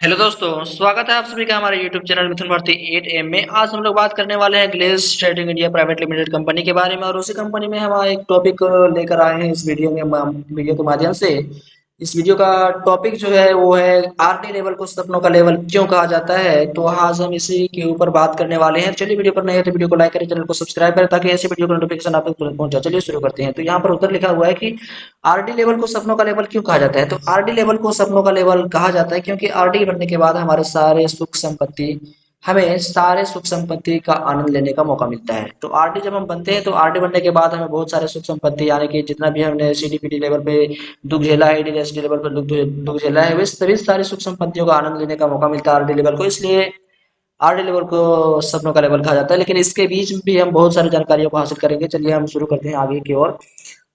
Hello दोस्तों, स्वागत है आप सभी का हमारे YouTube channel Mithun Bharti 8 AM में। आज हम लोग बात करने वाले हैं Glaze trading India private limited company के बारे में और उसी कंपनी में हम एक टॉपिक लेकर आए हैं इस वीडियो के माध्यम से। इस वीडियो का टॉपिक जो है वो है आरडी लेवल को सपनों का लेवल क्यों कहा जाता है। तो आज हम इसी के ऊपर बात करने वाले हैं। चलिए, वीडियो पर नए हैं तो वीडियो को लाइक करें, चैनल को सब्सक्राइब करें ताकि ऐसे वीडियो का नोटिफिकेशन आप तक तुरंत पहुंच जाए। चलिए शुरू करते हैं। तो यहाँ पर उत्तर लिखा हुआ है कि आरडी लेवल को सपनों का लेवल क्यों कहा जाता है। तो आरडी लेवल को सपनों का लेवल कहा जाता है क्योंकि आरडी बनने के बाद हमें सारे सुख संपत्ति का आनंद लेने का मौका मिलता है। तो आरडी जब हम बनते हैं तो आरडी बनने के बाद हमें बहुत सारे सुख संपत्ति यानी कि जितना भी हमने सीडीपीडी लेवल पे दुख झेला है, एडीएसडी लेवल पर दुख झेला है, वे सभी सारी सुख संपत्तियों का आनंद लेने का मौका मिलता है आरडी लेवल को। इसलिए आरडी लेवल को सपनों का लेवल कहा जाता है। लेकिन इसके बीच में भी हम बहुत सारी जानकारियों को हासिल करेंगे। चलिए हम शुरू करते हैं आगे की ओर।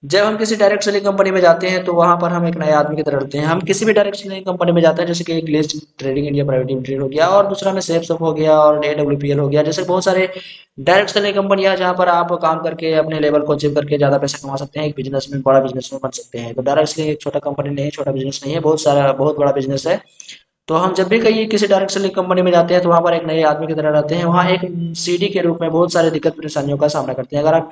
जब हम किसी डायरेक्ट सेलिंग कंपनी में जाते हैं तो वहां पर हम एक नए आदमी की तरह रहते हैं। हम किसी भी डायरेक्ट सेलिंग कंपनी में जाते हैं, जैसे कि एक Glaze trading India private limited हो गया और दूसरा में सेफसॉप हो गया और एडब्ल्यूपीएल हो गया, जैसे बहुत सारे डायरेक्ट सेलिंग कंपनियां जहां पर आप काम करके अपने लेवल को अचीव करके ज्यादा पैसा कमा सकते हैं, एक बिजनेस में बड़ा बिजनेस में बन सकते हैं। तो डायरेक्ट सेलिंग एक छोटा कंपनी नहीं है, छोटा बिजनेस नहीं है, बहुत बड़ा बिजनेस है। तो हम जब भी कहीं किसी डायरेक्ट सेलिंग कंपनी में जाते हैं तो वहाँ पर एक नए आदमी की तरह रहते हैं। वहाँ एक सीडी के रूप में बहुत सारे दिक्कत परेशानियों का सामना करते हैं। अगर आप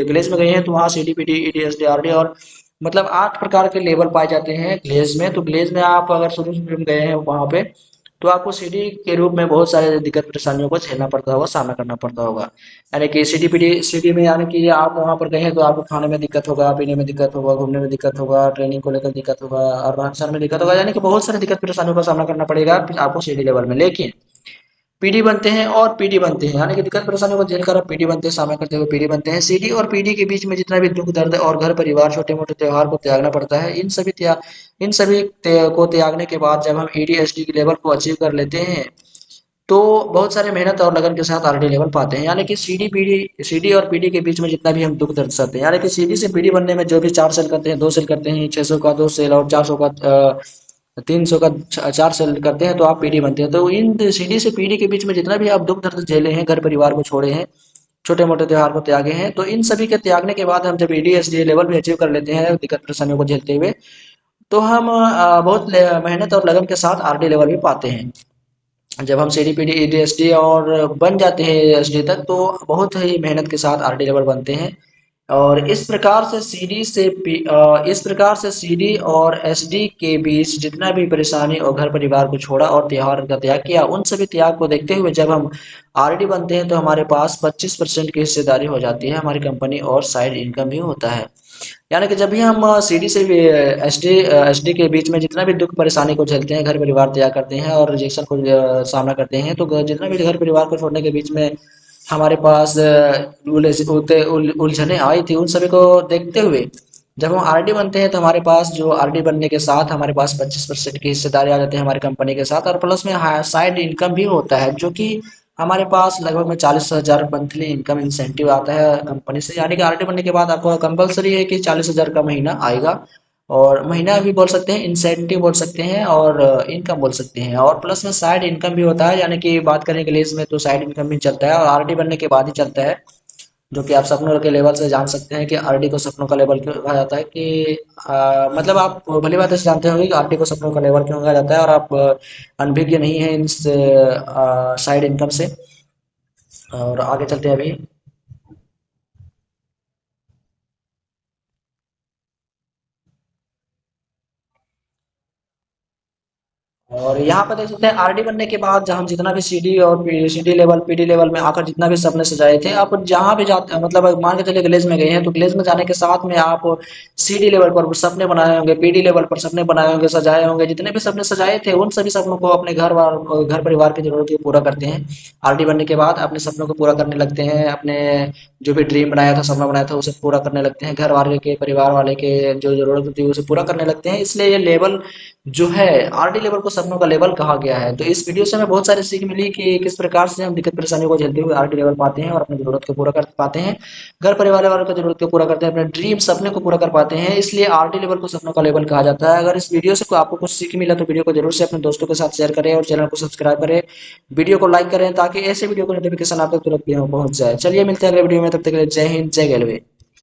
ग्लेज में गए हैं तो वहाँ सीडी पीडी ईडीएसडी आरडी और मतलब 8 प्रकार के लेवल पाए जाते हैं ग्लेज में। तो ग्लेज में आप अगर शुरू शुरू में गए हैं वहाँ पे तो आपको सीडी के रूप में बहुत सारे दिक्कत परेशानियों को झेलना पड़ता होगा, सामना करना पड़ता होगा। यानी कि सीडी में यानी कि आप वहाँ पर गए हैं तो आपको खाने में दिक्कत होगा, पीने में दिक्कत होगा, घूमने में दिक्कत होगा, ट्रेनिंग को लेकर दिक्कत होगा और रहन सहन में दिक्कत होगा। यानी कि बहुत सारी दिक्कत परेशानियों का सामना करना पड़ेगा आपको सीडी लेवल में। लेकिन पीडी बनते हैं और पीडी बनते हैं, यानी कि दिक्कत परेशानियों को झेलकर आप पीडी बनते हैं, सामना करते हुए पीडी बनते हैं। सीडी और पीडी के बीच में जितना भी दुख दर्द और घर परिवार छोटे मोटे त्योहार को त्यागना पड़ता है, को त्यागने के बाद जब हम एडीएसडी के लेवल को अचीव कर लेते हैं तो बहुत सारे मेहनत और लगन के साथ आरडी लेवल पाते हैं। यानी कि सीडी और पीडी के बीच में जितना भी हम दुख दर्द सहते हैं, यानी कि सीडी से पीडी बनने में जो भी 4 सेल करते हैं, 2 सेल करते हैं, 600 का 2 सेल और 400 का 300 का 4 सेल करते हैं तो आप पीडी बनते हैं। तो इन सीडी से पीडी के बीच में जितना भी आप दुख दर्द झेले हैं, घर परिवार को छोड़े हैं, छोटे मोटे त्योहार को त्यागे हैं, तो इन सभी के त्यागने के बाद हम जब एडीएसडी लेवल भी अचीव कर लेते हैं दिक्कत परेशानियों को झेलते हुए, तो हम मेहनत और लगन के साथ आरडी लेवल भी पाते हैं। जब हम सीडी पीडी एडीएसडी और बन जाते हैं एसडी तक तो बहुत ही मेहनत के साथ आरडी लेवल बनते हैं। और इस प्रकार से सीडी और एसडी के बीच जितना भी परेशानी और घर परिवार को छोड़ा और त्योहार का त्याग किया, उन सभी त्याग को देखते हुए जब हम आरडी बनते हैं तो हमारे पास 25% की हिस्सेदारी हो जाती है हमारी कंपनी और साइड इनकम भी होता है। यानी कि जब भी हम सीडी से एसडी के बीच में जितना भी दुख परेशानी को झेलते हैं, घर परिवार त्याग करते हैं और रिजेक्शन को सामना करते हैं, तो जितना भी घर परिवार को छोड़ने के बीच में हमारे पास उलझने आई थी, उन सभी को देखते हुए जब हम आरडी बनते हैं तो हमारे पास जो आरडी बनने के साथ हमारे पास 25% की हिस्सेदारी आ जाती है हमारी कंपनी के साथ और प्लस में साइड इनकम भी होता है, जो कि हमारे पास लगभग में 40,000 मंथली इनकम इंसेंटिव आता है कंपनी से। यानी कि आरडी बनने के बाद आपको कंपलसरी है कि 40,000 का महीना आएगा, और महीना भी बोल सकते हैं, इंसेंटिव बोल सकते हैं और इनकम बोल सकते हैं। और प्लस में साइड इनकम भी होता है, यानी कि बात करने के लिए इसमें तो साइड इनकम भी चलता है और आरडी बनने के बाद ही चलता है, जो कि आप सपनों के लेवल से जान सकते हैं कि आरडी को सपनों का लेवल क्यों कहा जाता है। कि मतलब आप भली बात से जानते होंगे कि आरडी को सपनों का लेवल क्यों कहा जाता है और आप अनभिज्ञ नहीं है इन साइड इनकम से। और आगे चलते हैं अभी। और यहाँ पे देख सकते हैं आरडी बनने के बाद जब हम जितना भी सीडी और सीडी लेवल पीडी लेवल में आकर जितना भी सपने सजाए थे, आप जहाँ भी जाते हैं मतलब मान के चलिए ग्लेज में गए हैं तो ग्लेज में जाने के साथ में आप सीडी लेवल पर सपने बनाए होंगे, पीडी लेवल पर सपने बनाए होंगे, सजाए होंगे, जितने भी सपने सजाए थे उन सभी सपनों को अपने घर परिवार की जरूरत को पूरा करते हैं। आरडी बनने के बाद अपने सपनों को पूरा करने लगते हैं, अपने जो भी ड्रीम बनाया था, सपना बनाया था उसे पूरा करने लगते हैं, घर वाले के परिवार वाले के जो जरूरत होती है उसे पूरा करने लगते हैं। इसलिए ये लेवल जो है आरडी लेवल को सपनों का लेवल कहा गया है। तो इस वीडियो से हमें बहुत सारी सीख मिली कि किस प्रकार से हम दिक्कत परेशानियों को झेलते हुए आरडी लेवल पाते हैं और अपनी जरूरत को पूरा कर पाते हैं, घर परिवार वालों की जरूरत को पूरा करते हैं, अपने ड्रीम सपने को पूरा कर पाते हैं। इसलिए आरडी लेवल को सपनों का लेवल कहा जाता है। अगर इस वीडियो से आपको कुछ सीख मिला तो वीडियो को जरूर से अपने दोस्तों के साथ शेयर करें और चैनल को सब्सक्राइब करें, वीडियो को लाइक करें ताकि ऐसे वीडियो को नोटिफिकेशन आप तक तुरंत पहुंच जाए। चलिए मिलते हैं अगले वीडियो में, तब तक के लिए जय हिंद, जय रेलवे।